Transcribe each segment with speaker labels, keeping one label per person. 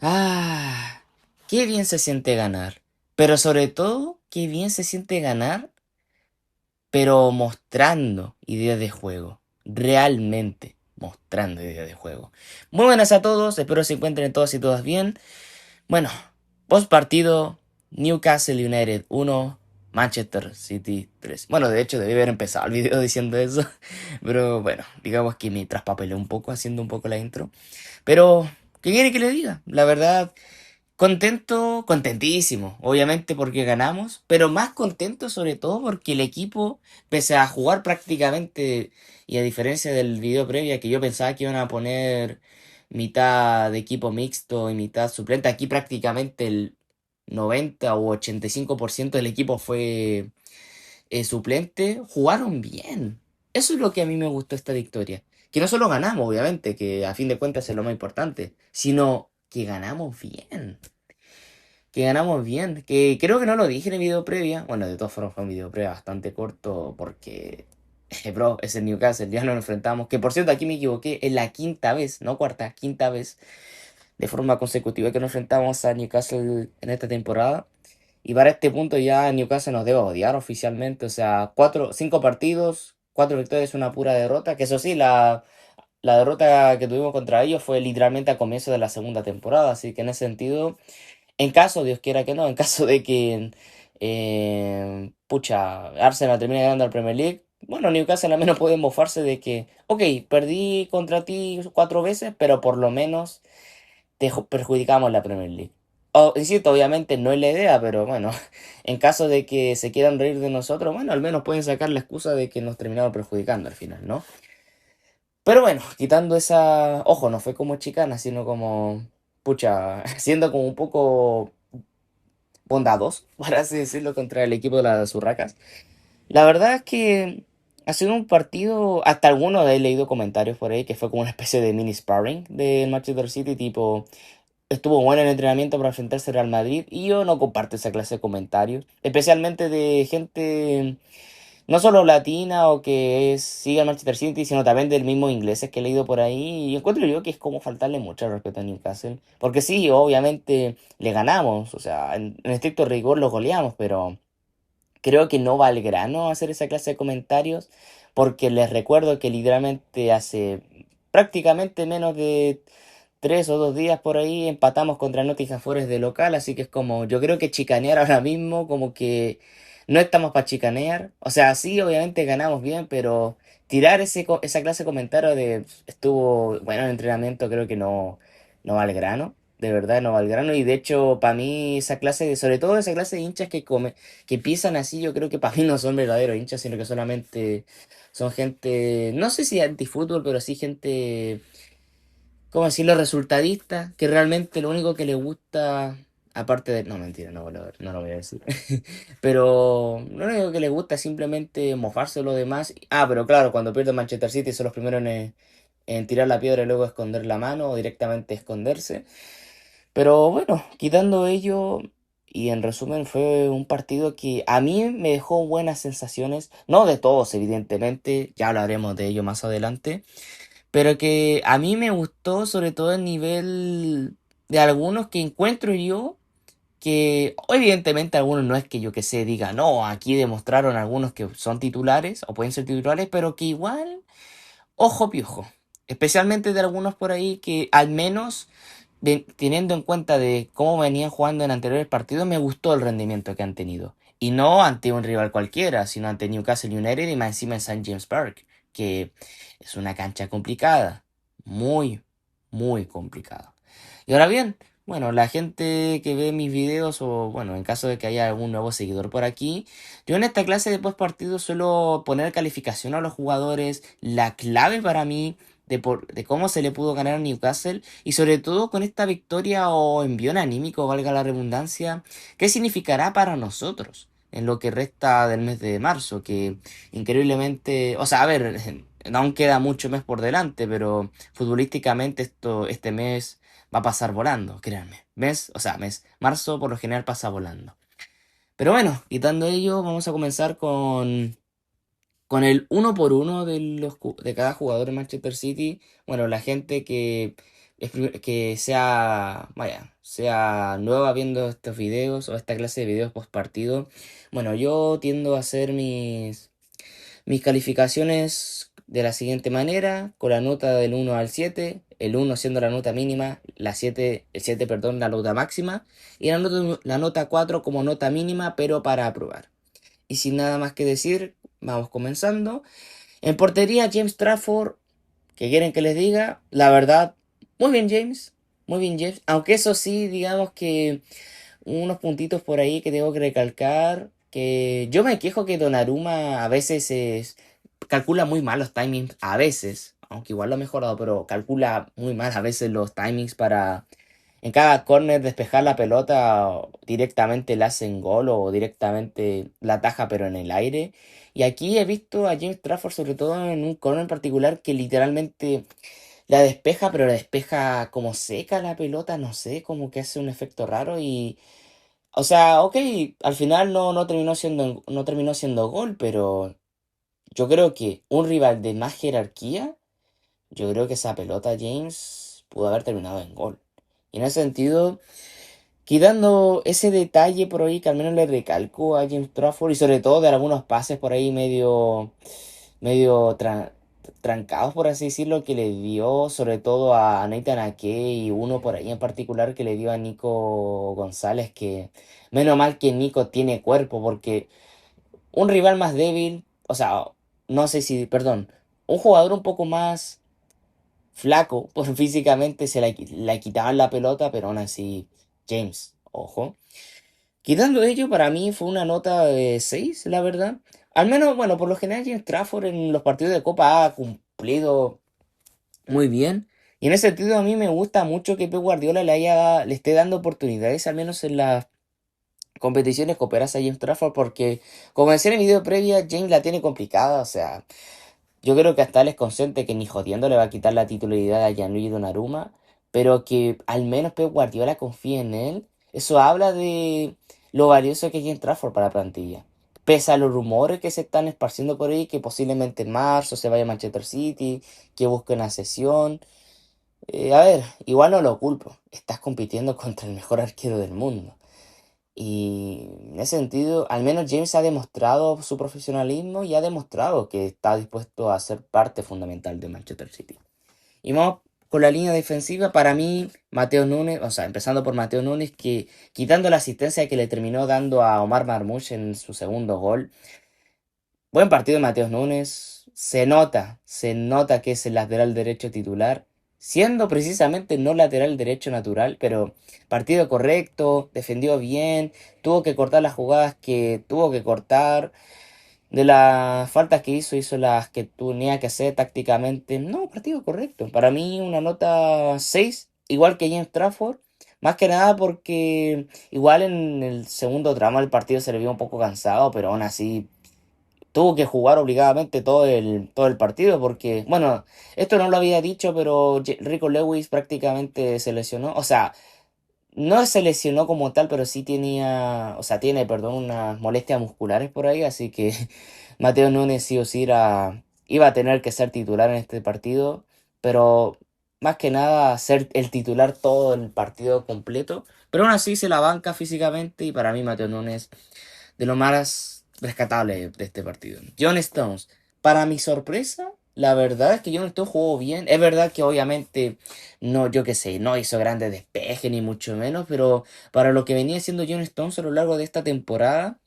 Speaker 1: Ah, qué bien se siente ganar. Pero sobre todo, qué bien se siente ganar, pero mostrando ideas de juego. Realmente mostrando ideas de juego. Muy buenas a todos, espero se encuentren todos y todas bien. Bueno, post partido, Newcastle United 1, Manchester City 3. Bueno, de hecho debí haber empezado el video diciendo eso. Pero bueno, digamos que me traspapelé un poco haciendo un poco la intro. Pero, ¿qué quiere que le diga? La verdad, contento, contentísimo, obviamente porque ganamos, pero más contento sobre todo porque el equipo, pese a jugar prácticamente, y a diferencia del video previa que yo pensaba que iban a poner mitad de equipo mixto y mitad suplente, aquí prácticamente el 90 o 85% del equipo fue suplente, jugaron bien. Eso es lo que a mí me gustó esta victoria. Que no solo ganamos, obviamente, que a fin de cuentas es lo más importante, sino que ganamos bien. Que ganamos bien. Que creo que no lo dije en el video previa. Bueno, de todas formas fue un video previa bastante corto porque, bro, es el Newcastle, ya nos enfrentamos. Que por cierto, aquí me equivoqué, es la quinta vez, no cuarta, quinta vez de forma consecutiva que nos enfrentamos a Newcastle en esta temporada. Y para este punto ya Newcastle nos debe odiar oficialmente. O sea, cinco partidos, cuatro victorias, una pura derrota. Que eso sí, la derrota que tuvimos contra ellos fue literalmente a comienzo de la segunda temporada. Así que en ese sentido, en caso, Dios quiera que no, en caso de que pucha, Arsenal termine ganando al Premier League, bueno, Newcastle al menos puede mofarse de que, ok, perdí contra ti cuatro veces, pero por lo menos perjudicamos la Premier League. Insisto, obviamente no es la idea, pero bueno, en caso de que se quieran reír de nosotros, bueno, al menos pueden sacar la excusa de que nos terminaron perjudicando al final, ¿no? Pero bueno, quitando esa... Ojo, no fue como chicana, sino como... Pucha, siendo como un poco bondados, por así decirlo, contra el equipo de las Urracas. La verdad es que ha sido un partido, hasta algunos he leído comentarios por ahí, que fue como una especie de mini sparring del Manchester City, tipo, estuvo bueno el entrenamiento para enfrentarse al Real Madrid y yo no comparto esa clase de comentarios, especialmente de gente no solo latina o que siga el Manchester City, sino también del mismo ingleses que he leído por ahí. Y encuentro yo que es como faltarle mucho al respeto a Newcastle, porque sí, obviamente le ganamos, o sea, en estricto rigor los goleamos, pero creo que no va al grano hacer esa clase de comentarios, porque les recuerdo que literalmente hace prácticamente menos de 3 o 2 días por ahí empatamos contra Nottingham Forest de local, así que es como, yo creo que chicanear ahora mismo, como que no estamos para chicanear. O sea, sí, obviamente ganamos bien, pero tirar esa clase de comentario de estuvo bueno el entrenamiento, creo que no va al grano. De verdad no va al grano. Y de hecho, para mí, esa clase de, sobre todo esa clase de hinchas que piensan así, yo creo que para mí no son verdaderos hinchas, sino que solamente son gente, no sé si antifútbol, pero sí gente, ¿cómo decirlo?, resultadista, que realmente lo único que le gusta, aparte de... No, mentira, no lo voy a decir. Pero lo único que le gusta es simplemente mofarse de lo demás. Ah, pero claro, cuando pierde Manchester City son los primeros en tirar la piedra y luego esconder la mano o directamente esconderse. Pero bueno, quitando ello, y en resumen fue un partido que a mí me dejó buenas sensaciones, no de todos evidentemente, ya hablaremos de ello más adelante, pero que a mí me gustó sobre todo el nivel de algunos que encuentro yo, que evidentemente algunos no es que yo que sé diga, no, aquí demostraron algunos que son titulares o pueden ser titulares, pero que igual, ojo piojo, especialmente de algunos por ahí que al menos teniendo en cuenta de cómo venían jugando en anteriores partidos, me gustó el rendimiento que han tenido. Y no ante un rival cualquiera, sino ante Newcastle United y más encima en St. James Park, que es una cancha complicada, muy, muy complicada. Y ahora bien, bueno, la gente que ve mis videos o bueno, en caso de que haya algún nuevo seguidor por aquí, yo en esta clase de post partido suelo poner calificación a los jugadores, la clave para mí de cómo se le pudo ganar a Newcastle y sobre todo con esta victoria o envión anímico, valga la redundancia, ¿qué significará para nosotros en lo que resta del mes de marzo? Que increíblemente, o sea, a ver, aún queda mucho mes por delante, pero futbolísticamente este mes va a pasar volando, créanme. Marzo por lo general pasa volando. Pero bueno, quitando ello, vamos a comenzar con el uno por uno de cada jugador de Manchester City. Bueno, la gente que que sea, vaya, sea nueva viendo estos videos o esta clase de videos post partido. Bueno, yo tiendo a hacer mis calificaciones de la siguiente manera, con la nota del 1 al 7, el 1 siendo la nota mínima, el 7 perdón, la nota máxima, y la nota 4 como nota mínima, pero para aprobar. Y sin nada más que decir, vamos comenzando. En portería, James Trafford, ¿qué quieren que les diga? La verdad, muy bien James, muy bien James, aunque eso sí, digamos que unos puntitos por ahí que tengo que recalcar, que yo me quejo que Donnarumma a veces calcula muy mal los timings, a veces, aunque igual lo ha mejorado, pero calcula muy mal a veces los timings para en cada corner despejar la pelota, o directamente la hacen gol o directamente la taja pero en el aire. Y aquí he visto a James Trafford sobre todo en un corner en particular que literalmente la despeja, pero la despeja como seca la pelota, no sé, como que hace un efecto raro y o sea, ok, al final no terminó siendo gol, pero yo creo que un rival de más jerarquía, yo creo que esa pelota James pudo haber terminado en gol. Y en ese sentido, quitando ese detalle por ahí que al menos le recalco a James Trafford y sobre todo de algunos pases por ahí medio trancados, por así decirlo, que le dio sobre todo a Nathan Ake y uno por ahí en particular que le dio a Nico González, que menos mal que Nico tiene cuerpo, porque un rival más débil, o sea, no sé si, perdón, un jugador un poco más flaco, pues físicamente le quitaban la pelota, pero aún así, James, ojo. Quitando ello, para mí fue una nota de 6 la verdad. Al menos, bueno, por lo general James Trafford en los partidos de Copa ha cumplido muy bien. Y en ese sentido a mí me gusta mucho que Pep Guardiola le esté dando oportunidades, al menos en las competiciones coperas a James Trafford, porque como decía en el video previa, James la tiene complicada, o sea, yo creo que hasta él es consciente que ni jodiendo le va a quitar la titularidad a Gianluigi Donnarumma, pero que al menos Pep Guardiola confíe en él. Eso habla de lo valioso que es James Trafford para la plantilla. Pese a los rumores que se están esparciendo por ahí, que posiblemente en marzo se vaya a Manchester City, que busque una sesión. A ver, igual no lo culpo. Estás compitiendo contra el mejor arquero del mundo. Y en ese sentido, al menos James ha demostrado su profesionalismo y ha demostrado que está dispuesto a ser parte fundamental de Manchester City. Y vamos con la línea defensiva. Para mí, Mateo Núñez, o sea, empezando por Mateo Núñez, que quitando la asistencia que le terminó dando a Omar Marmoush en su segundo gol, buen partido de Mateus Núñez. Se nota que es el lateral derecho titular, siendo precisamente no lateral derecho natural, pero partido correcto, defendió bien, tuvo que cortar las jugadas que tuvo que cortar. De las faltas que hizo las que tenía que hacer tácticamente. No, partido correcto. Para mí una nota 6 igual que James Trafford. Más que nada porque igual en el segundo tramo del partido se le vio un poco cansado, pero aún así tuvo que jugar obligadamente todo el partido porque, bueno, esto no lo había dicho, pero Rico Lewis prácticamente se lesionó. O sea, no se lesionó como tal, pero sí tiene, perdón, unas molestias musculares por ahí, así que Mateo Núñez sí o sí iba a tener que ser titular en este partido, pero más que nada ser el titular todo el partido completo, pero aún así se la banca físicamente y para mí Mateo Núñez de lo más rescatable de este partido. John Stones, para mi sorpresa, la verdad es que John Stones jugó bien. Es verdad que obviamente no, yo qué sé, no hizo grandes despejes ni mucho menos, pero para lo que venía siendo John Stones a lo largo de esta temporada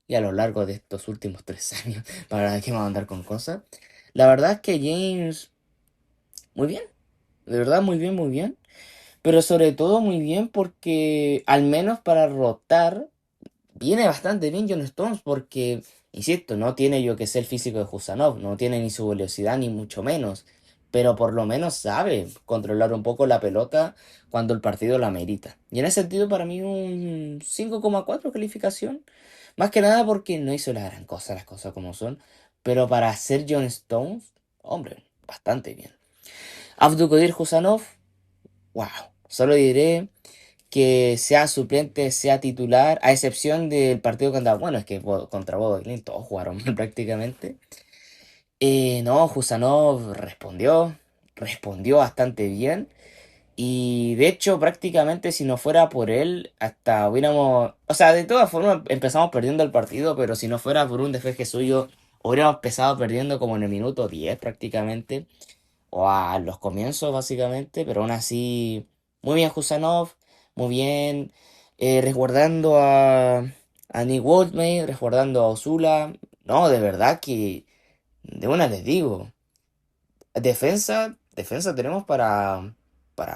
Speaker 1: y a lo largo de estos últimos 3 años, para que vamos a andar con cosas, la verdad es que James, muy bien, de verdad muy bien, muy bien. Pero sobre todo muy bien porque al menos para rotar viene bastante bien John Stones porque, insisto, no tiene yo que ser el físico de Husanov, no tiene ni su velocidad ni mucho menos, pero por lo menos sabe controlar un poco la pelota cuando el partido la amerita. Y en ese sentido para mí un 5,4 calificación, más que nada porque no hizo la gran cosa, las cosas como son, pero para ser John Stones, hombre, bastante bien. Abdulkadir Husanov, wow, solo diré que sea suplente, sea titular, a excepción del partido contra, bueno, es que contra Bodo Glimt todos jugaron mal prácticamente. No, Jusanov respondió bastante bien. Y de hecho, prácticamente si no fuera por él, hasta hubiéramos... O sea, de todas formas empezamos perdiendo el partido, pero si no fuera por un despeje suyo, hubiéramos empezado perdiendo como en el minuto 10 prácticamente, o a los comienzos básicamente, pero aún así, muy bien Husanov, muy bien resguardando a Nick Wolfmate, resguardando a Osula. No, de verdad que, de una les digo. Defensa tenemos para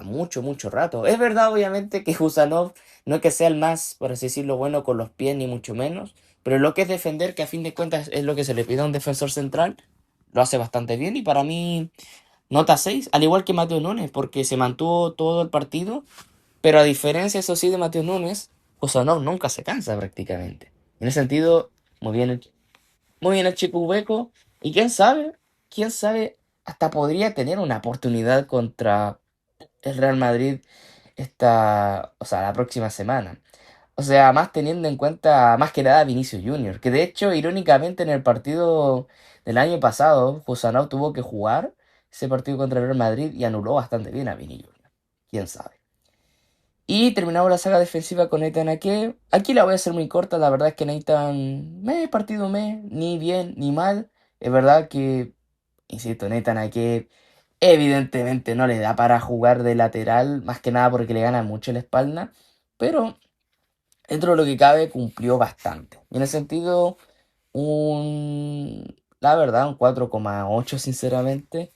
Speaker 1: mucho, mucho rato. Es verdad, obviamente, que Husanov no es que sea el más, por así decirlo, bueno con los pies, ni mucho menos. Pero lo que es defender, que a fin de cuentas es lo que se le pide a un defensor central, lo hace bastante bien. Y para mí, nota 6 al igual que Mateo Núñez, porque se mantuvo todo el partido. Pero a diferencia, eso sí, de Mateo Núñez, Husanov nunca se cansa prácticamente. En ese sentido, muy bien muy bien el chico Hueco. Y quién sabe, hasta podría tener una oportunidad contra el Real Madrid o sea, la próxima semana. O sea, más teniendo en cuenta más que nada a Vinicius Junior, que de hecho, irónicamente, en el partido del año pasado, Jusanov tuvo que jugar ese partido contra el Real Madrid y anuló bastante bien a Vini Junior. Quién sabe. Y terminamos la saga defensiva con Nathan Ake. Aquí la voy a hacer muy corta, la verdad es que Nathan, partido ni bien ni mal. Es verdad que, insisto, Nathan Ake evidentemente no le da para jugar de lateral, más que nada porque le gana mucho la espalda. Pero dentro de lo que cabe cumplió bastante. Y en ese sentido, la verdad, un 4,8 sinceramente.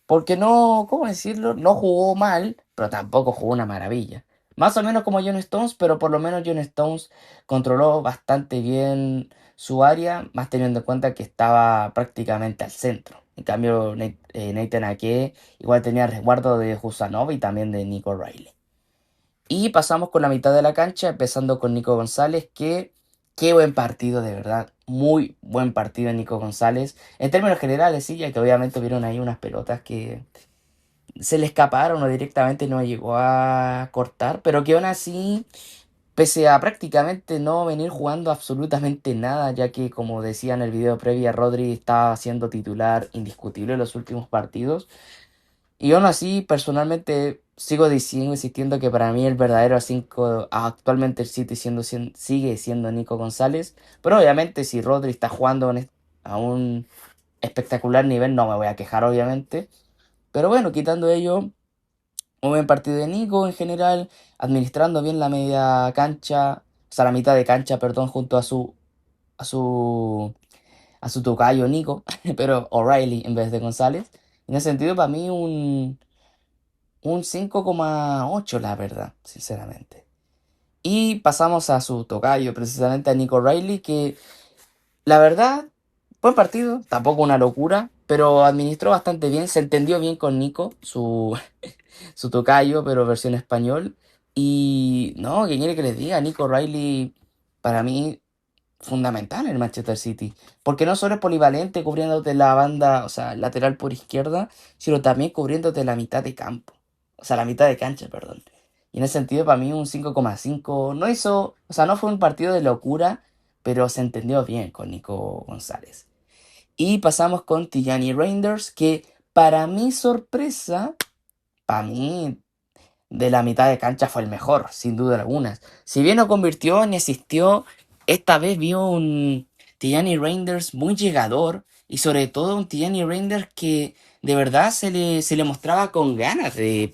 Speaker 1: Porque no, ¿cómo decirlo? No jugó mal, pero tampoco jugó una maravilla. Más o menos como John Stones, pero por lo menos John Stones controló bastante bien su área, más teniendo en cuenta que estaba prácticamente al centro. En cambio, Nathan Ake igual tenía resguardo de Husanov y también de Nico Riley. Y pasamos con la mitad de la cancha, empezando con Nico González, que qué buen partido, de verdad. Muy buen partido de Nico González. En términos generales, sí, ya que obviamente vieron ahí unas pelotas que se le escaparon o directamente no llegó a cortar, pero que aún así, pese a prácticamente no venir jugando absolutamente nada, ya que como decía en el video previo, Rodri estaba siendo titular indiscutible en los últimos partidos. Y aún así, personalmente sigo diciendo, insistiendo que para mí el verdadero 5 actualmente el City sigue siendo Nico González. Pero obviamente si Rodri está jugando a un espectacular nivel, no me voy a quejar obviamente. Pero bueno, quitando ello, un buen partido de Nico en general, administrando bien la media cancha, o sea, la mitad de cancha, perdón, junto a su, a su tocayo Nico, pero O'Reilly en vez de González. En ese sentido, para mí un 5,8 la verdad, sinceramente. Y pasamos a su tocayo, precisamente a Nico Riley, que la verdad, buen partido, tampoco una locura, pero administró bastante bien, se entendió bien con Nico, su tocayo, pero versión español. Y no, que quiere que les diga, Nico Riley, para mí, fundamental en el Manchester City. Porque no solo es polivalente cubriéndote la banda, o sea, lateral por izquierda, sino también cubriéndote la mitad de campo. O sea, la mitad de cancha, perdón. Y en ese sentido, para mí, un 5,5 no hizo, o sea, no fue un partido de locura, pero se entendió bien con Nico González. Y pasamos con Tijani Reinders, que para mi sorpresa, para mí, de la mitad de cancha fue el mejor, sin duda alguna. Si bien no convirtió ni asistió, esta vez vio un Tijani Reinders muy llegador y sobre todo un Tijani Reinders que de verdad se le mostraba con ganas de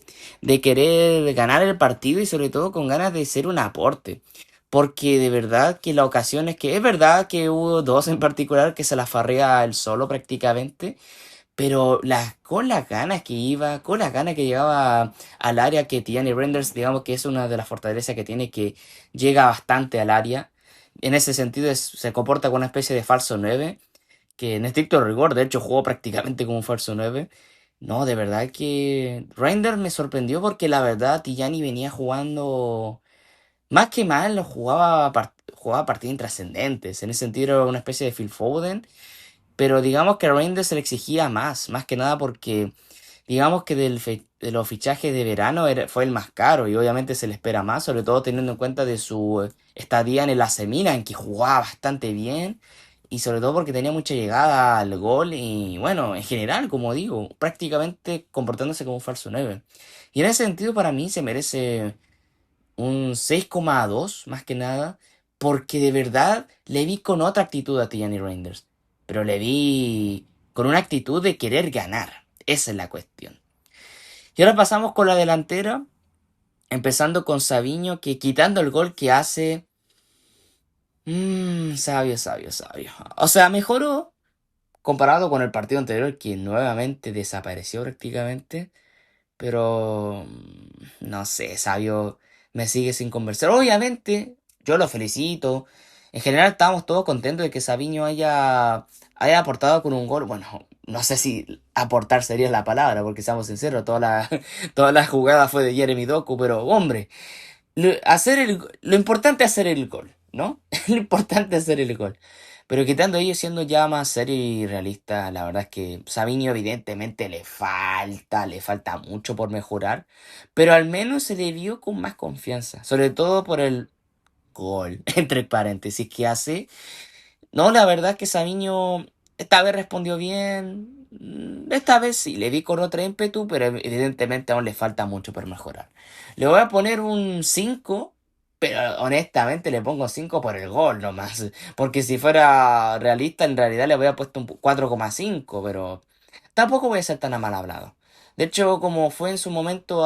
Speaker 1: querer ganar el partido y sobre todo con ganas de ser un aporte. Porque de verdad que la ocasión es verdad que hubo dos en particular que se la farrea él solo prácticamente, pero con las ganas que iba, con las ganas que llegaba al área que Tiani Renders, digamos que es una de las fortalezas que tiene, que llega bastante al área. En ese sentido se comporta como una especie de falso 9 que en estricto rigor, de hecho, jugó prácticamente como un falso 9. No, de verdad que Renders me sorprendió porque la verdad Tijani venía jugando más que mal, jugaba partidos intrascendentes. En ese sentido era una especie de Phil Foden, pero digamos que a Reinders se le exigía más que nada porque digamos que de los fichajes de verano fue el más caro y obviamente se le espera más, sobre todo teniendo en cuenta de su estadía en el AC Milan, en que jugaba bastante bien y sobre todo porque tenía mucha llegada al gol y bueno, en general, como digo, prácticamente comportándose como un falso 9. Y en ese sentido para mí se merece un 6,2 más que nada, porque de verdad le vi con otra actitud a Tijani Reinders, pero le vi con una actitud de querer ganar, esa es la cuestión. Y ahora pasamos con la delantera, empezando con Savinho, que quitando el gol que hace, sabio, sabio, sabio. O sea, mejoró comparado con el partido anterior, que nuevamente desapareció prácticamente. Pero no sé, Sabio me sigue sin convencer. Obviamente, yo lo felicito. En general estábamos todos contentos de que Sabiño haya aportado con un gol. Bueno, no sé si aportar sería la palabra, porque seamos sinceros, toda la jugada fue de Jeremy Doku, pero hombre, lo importante es hacer el gol, ¿no? Lo importante es hacer el gol. Pero quitando ello, siendo ya más serio y realista, la verdad es que Savinho evidentemente le falta mucho por mejorar, pero al menos se le vio con más confianza, sobre todo por el gol, entre paréntesis, que hace. No, la verdad es que Savinho esta vez respondió bien. Esta vez sí, le vi con otro ímpetu, pero evidentemente aún le falta mucho por mejorar. Le voy a poner un 5, pero honestamente le pongo 5 por el gol nomás. Porque si fuera realista, en realidad le había puesto un 4,5, pero tampoco voy a ser tan mal hablado. De hecho, como fue en su momento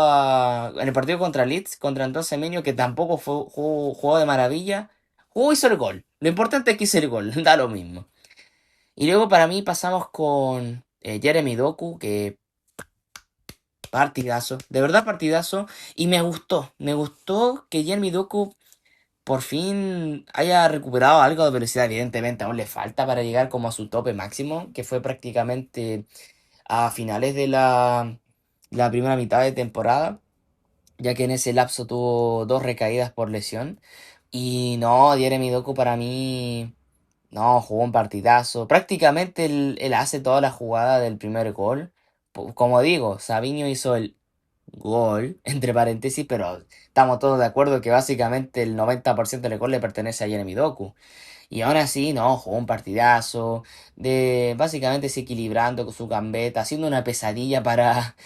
Speaker 1: en el partido contra Leeds, contra Andrés Semenyo, que tampoco jugó de maravilla, jugó y hizo el gol. Lo importante es que hizo el gol, da lo mismo. Y luego para mí pasamos con Jeremy Doku, que partidazo, de verdad partidazo. Y me gustó que Jeremy Doku por fin haya recuperado algo de velocidad. Evidentemente aún le falta para llegar como a su tope máximo, que fue prácticamente a finales de la primera mitad de temporada, ya que en ese lapso tuvo dos recaídas por lesión. Y no, Jeremy Doku para mí, no, jugó un partidazo. Prácticamente él hace toda la jugada del primer gol. Como digo, Savinho hizo el gol, entre paréntesis, pero estamos todos de acuerdo que básicamente el 90% del gol le pertenece a Jeremy Doku. Y aún así, no, jugó un partidazo, de básicamente se equilibrando con su gambeta, haciendo una pesadilla para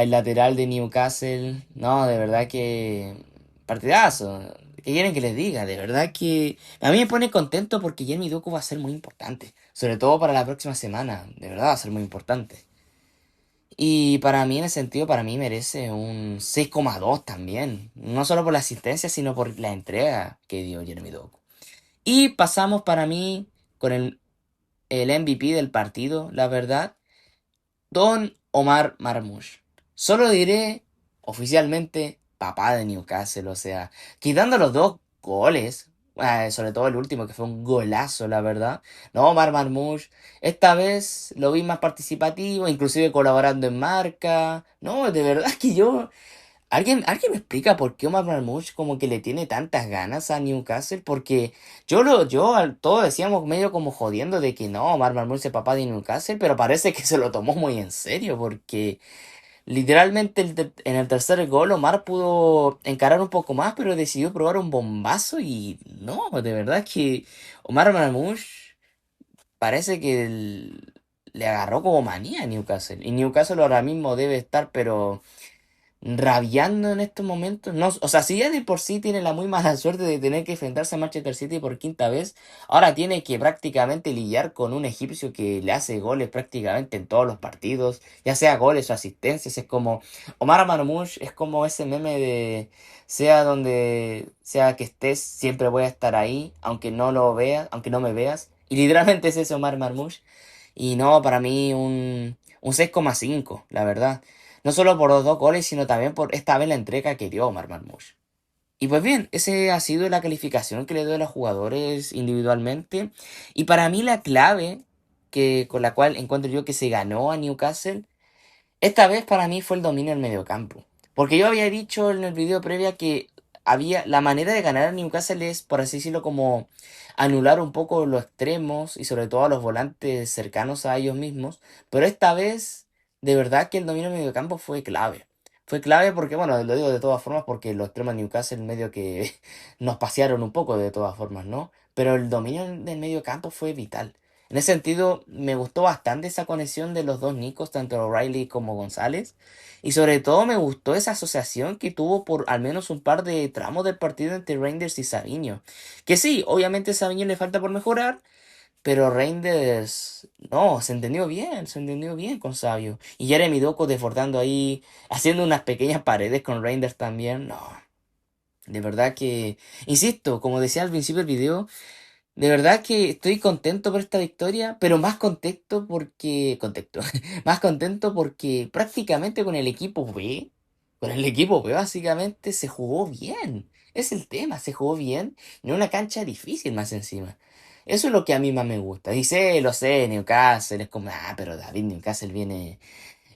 Speaker 1: el lateral de Newcastle. No, de verdad que partidazo. ¿Qué quieren que les diga? De verdad que a mí me pone contento porque Jeremy Doku va a ser muy importante, sobre todo para la próxima semana. De verdad va a ser muy importante. Y para mí, en ese sentido, para mí merece un 6,2 también. No solo por la asistencia, sino por la entrega que dio Jeremy Doku. Y pasamos para mí con el MVP del partido, la verdad, Don Omar Marmoush. Solo diré oficialmente papá de Newcastle, o sea, quitando los dos goles, sobre todo el último que fue un golazo, la verdad. No, Omar Marmoush, esta vez lo vi más participativo, inclusive colaborando en marca. No, de verdad que yo ¿Alguien me explica por qué Omar Marmoush como que le tiene tantas ganas a Newcastle? Porque todos decíamos medio como jodiendo de que no, Omar Marmoush es papá de Newcastle, pero parece que se lo tomó muy en serio, porque literalmente en el tercer gol Omar pudo encarar un poco más, pero decidió probar un bombazo y no, de verdad que Omar Marmoush parece que le agarró como manía a Newcastle. Y Newcastle ahora mismo debe estar, pero rabiando en estos momentos. No, o sea, si ya de por sí tiene la muy mala suerte de tener que enfrentarse a Manchester City por quinta vez, ahora tiene que prácticamente lidiar con un egipcio que le hace goles prácticamente en todos los partidos, ya sea goles o asistencias. Es como Omar Marmoush, es como ese meme de sea donde sea que estés, siempre voy a estar ahí, aunque no lo veas, aunque no me veas. Y literalmente es ese Omar Marmoush. Y no, para mí un 6,5 la verdad. No solo por los dos goles, sino también por esta vez la entrega que dio Omar Marmoush. Y pues bien, ese ha sido la calificación que le doy a los jugadores individualmente. Y para mí la clave con la cual encuentro yo que se ganó a Newcastle, esta vez para mí fue el dominio del mediocampo. Porque yo había dicho en el video previa que la manera de ganar a Newcastle es, por así decirlo, como anular un poco los extremos y sobre todo a los volantes cercanos a ellos mismos. Pero esta vez, de verdad que el dominio del mediocampo fue clave. Fue clave porque, bueno, lo digo de todas formas porque los extremos de Newcastle medio que nos pasearon un poco de todas formas, ¿no? Pero el dominio del mediocampo fue vital. En ese sentido, me gustó bastante esa conexión de los dos Nicos, tanto O'Reilly como González. Y sobre todo me gustó esa asociación que tuvo por al menos un par de tramos del partido entre Reinders y Sabiño. Que sí, obviamente a Sabiño le falta por mejorar, pero Reinders, no, se entendió bien con Sabio. Y Jeremy Doku desbordando ahí, haciendo unas pequeñas paredes con Reinders también. No, de verdad que, insisto, como decía al principio del video. De verdad que estoy contento por esta victoria, pero más más contento porque prácticamente con el equipo B básicamente se jugó bien. Es el tema, se jugó bien en una cancha difícil más encima. Eso es lo que a mí más me gusta. Y sé, lo sé, Newcastle es como, pero David Newcastle viene,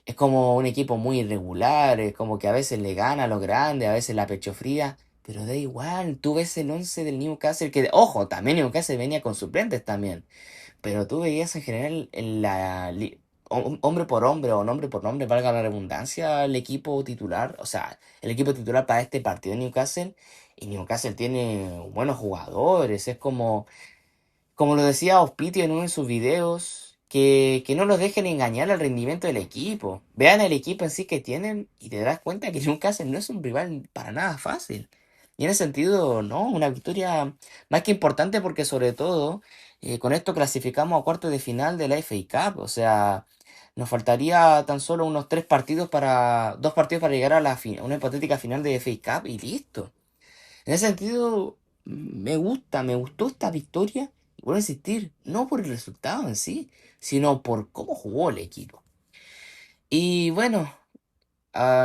Speaker 1: es como un equipo muy irregular, es como que a veces le gana a los grandes, a veces la pecho fría, pero da igual, tú ves el 11 del Newcastle, que, ojo, también Newcastle venía con suplentes también, pero tú veías en general hombre por hombre o nombre por nombre, valga la redundancia, el equipo titular, o sea, el equipo titular para este partido de Newcastle, y Newcastle tiene buenos jugadores, es como lo decía Ospitio en uno de sus videos, que no los dejen engañar al rendimiento del equipo. Vean el equipo en sí que tienen y te das cuenta que Newcastle no es un rival para nada fácil. Y en ese sentido, no, una victoria más que importante porque sobre todo con esto clasificamos a cuartos de final de la FA Cup. O sea, nos faltaría tan solo unos dos partidos para llegar a a una hipotética final de FA Cup y listo. En ese sentido, me gustó esta victoria. Y vuelvo a insistir, no por el resultado en sí, sino por cómo jugó el equipo. Y bueno,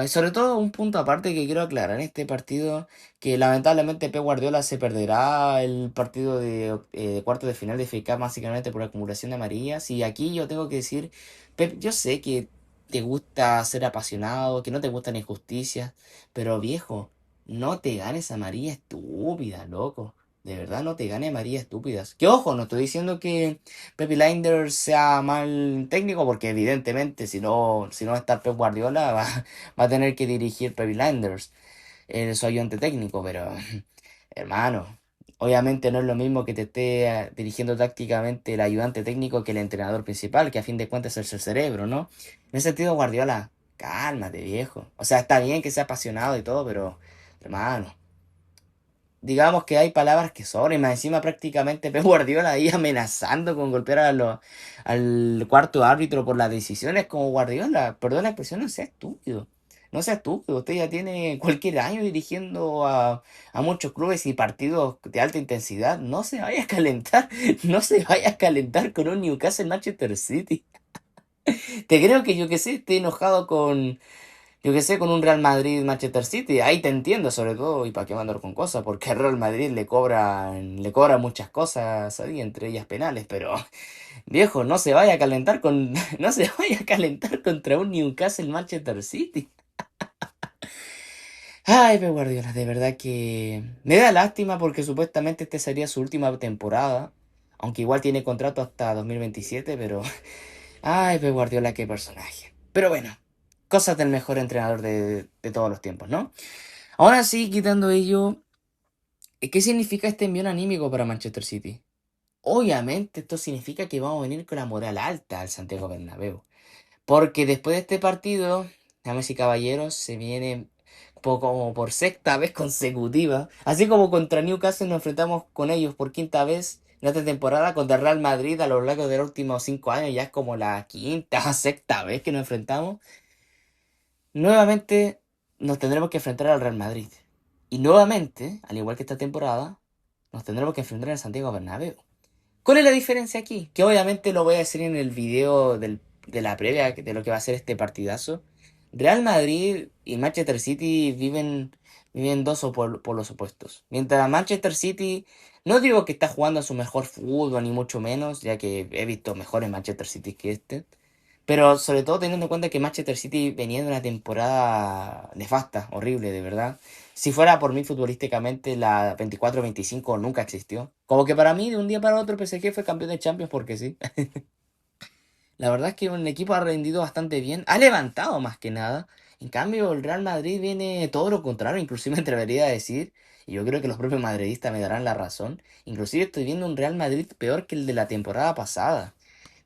Speaker 1: sobre todo un punto aparte que quiero aclarar en este partido, que lamentablemente Pep Guardiola se perderá el partido de cuartos de final de FA Cup básicamente por acumulación de amarillas. Y aquí yo tengo que decir, Pep, yo sé que te gusta ser apasionado, que no te gustan injusticias, pero viejo, no te ganes amarilla estúpida, loco. De verdad, no te ganes amarillas estúpidas. Que ojo, no estoy diciendo que Pepe Linders sea mal técnico, porque evidentemente si no está Pep Guardiola va a tener que dirigir Pepe Linders, su ayudante técnico, pero hermano, obviamente no es lo mismo que te esté dirigiendo tácticamente el ayudante técnico que el entrenador principal, que a fin de cuentas es el cerebro, ¿no? En ese sentido, Guardiola, cálmate, viejo. O sea, está bien que sea apasionado y todo, pero hermano, digamos que hay palabras que sobran, y más encima prácticamente Pep Guardiola ahí amenazando con golpear al cuarto árbitro por las decisiones como Guardiola. Perdón la expresión, no sea estúpido. No sea estúpido, usted ya tiene cualquier año dirigiendo a muchos clubes y partidos de alta intensidad. No se vaya a calentar, no se vaya a calentar con un Newcastle Manchester City. Te creo que yo que sé, esté enojado yo que sé, con un Real Madrid Manchester City, ahí te entiendo sobre todo, y para qué mandar con cosas, porque al Real Madrid le cobran muchas cosas ahí, entre ellas penales, pero viejo, no se vaya a calentar no se vaya a calentar contra un Newcastle Manchester City. Ay, Pep Guardiola, de verdad que me da lástima porque supuestamente este sería su última temporada, aunque igual tiene contrato hasta 2027, pero ay, Pep Guardiola, qué personaje. Pero bueno, cosas del mejor entrenador de todos los tiempos, ¿no? Ahora sí, quitando ello, ¿qué significa este envío anímico para Manchester City? Obviamente esto significa que vamos a venir con la moral alta al Santiago Bernabéu. Porque después de este partido, damas y caballeros, se viene como por sexta vez consecutiva. Así como contra Newcastle nos enfrentamos con ellos por quinta vez en esta temporada, contra Real Madrid a lo largo de los últimos 5 años, ya es como la quinta, sexta vez que nos enfrentamos. Nuevamente nos tendremos que enfrentar al Real Madrid. Y nuevamente, al igual que esta temporada, nos tendremos que enfrentar al Santiago Bernabéu. ¿Cuál es la diferencia aquí? Que obviamente lo voy a decir en el video de la previa de lo que va a ser este partidazo. Real Madrid y Manchester City viven dos por los opuestos. Mientras Manchester City, no digo que está jugando a su mejor fútbol, ni mucho menos, ya que he visto mejores Manchester City que este. Pero sobre todo teniendo en cuenta que Manchester City venía de una temporada nefasta, horrible, de verdad. Si fuera por mí futbolísticamente, la 24-25 nunca existió. Como que para mí, de un día para otro, PSG fue campeón de Champions porque sí. La verdad es que un equipo ha rendido bastante bien, ha levantado más que nada. En cambio, el Real Madrid viene todo lo contrario, inclusive me atrevería a decir, y yo creo que los propios madridistas me darán la razón, inclusive estoy viendo un Real Madrid peor que el de la temporada pasada.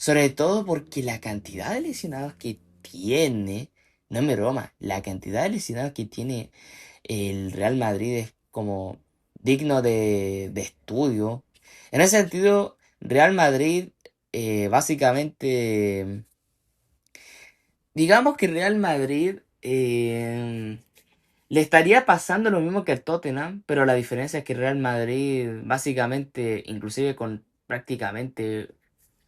Speaker 1: Sobre todo porque la cantidad de lesionados que tiene, no es mi broma, la cantidad de lesionados que tiene el Real Madrid es como digno de estudio. En ese sentido, Real Madrid básicamente, digamos que Real Madrid le estaría pasando lo mismo que el Tottenham, pero la diferencia es que Real Madrid básicamente, inclusive con prácticamente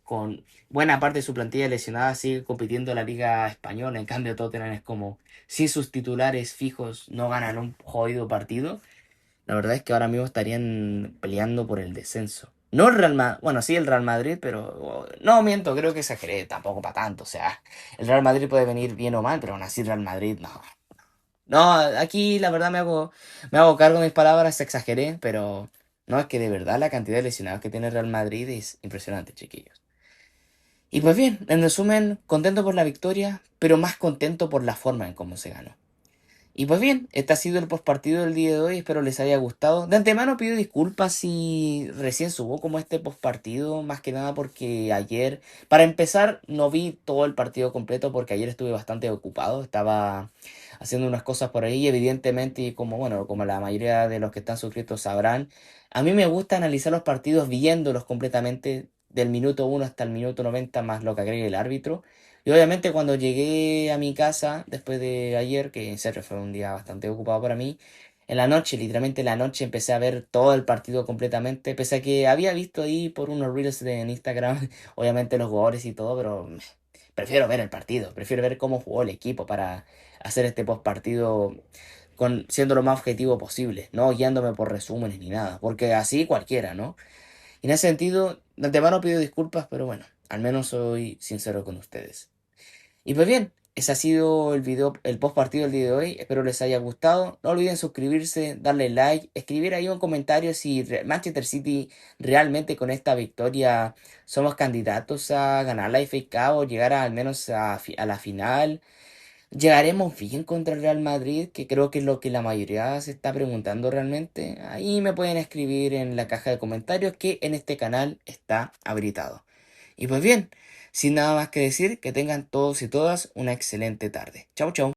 Speaker 1: con buena parte de su plantilla lesionada, sigue compitiendo en la Liga Española. En cambio, Tottenham es como, si sus titulares fijos no ganan un jodido partido, la verdad es que ahora mismo estarían peleando por el descenso. No el Real Madrid, bueno, sí el Real Madrid, pero no miento, creo que exageré, tampoco para tanto. O sea, el Real Madrid puede venir bien o mal, pero aún así el Real Madrid no. No, aquí la verdad me hago cargo de mis palabras, exageré, pero no, es que de verdad la cantidad de lesionados que tiene el Real Madrid es impresionante, chiquillos. Y pues bien, en resumen, contento por la victoria, pero más contento por la forma en cómo se ganó. Y pues bien, este ha sido el postpartido del día de hoy, espero les haya gustado. De antemano pido disculpas si recién subo como este postpartido, más que nada porque ayer, para empezar, no vi todo el partido completo porque ayer estuve bastante ocupado, estaba haciendo unas cosas por ahí, evidentemente, y como bueno, como la mayoría de los que están suscritos sabrán, a mí me gusta analizar los partidos viéndolos completamente del minuto 1 hasta el minuto 90 más lo que agregue el árbitro. Y obviamente cuando llegué a mi casa, después de ayer, que en serio fue un día bastante ocupado para mí, en la noche, literalmente en la noche, empecé a ver todo el partido completamente, pese a que había visto ahí por unos reels en Instagram, obviamente los jugadores y todo, pero prefiero ver el partido, prefiero ver cómo jugó el equipo para hacer este post partido con, siendo lo más objetivo posible, no guiándome por resúmenes ni nada, porque así cualquiera, ¿no? Y en ese sentido, de antemano pido disculpas, pero bueno, al menos soy sincero con ustedes. Y pues bien, ese ha sido el video, el post partido del día de hoy. Espero les haya gustado. No olviden suscribirse, darle like, escribir ahí un comentario si Manchester City realmente con esta victoria somos candidatos a ganar la FA Cup o llegar al menos a la final. ¿Llegaremos bien contra el Real Madrid? Que creo que es lo que la mayoría se está preguntando realmente. Ahí me pueden escribir en la caja de comentarios que en este canal está habilitado. Y pues bien, sin nada más que decir, que tengan todos y todas una excelente tarde. Chau, chau.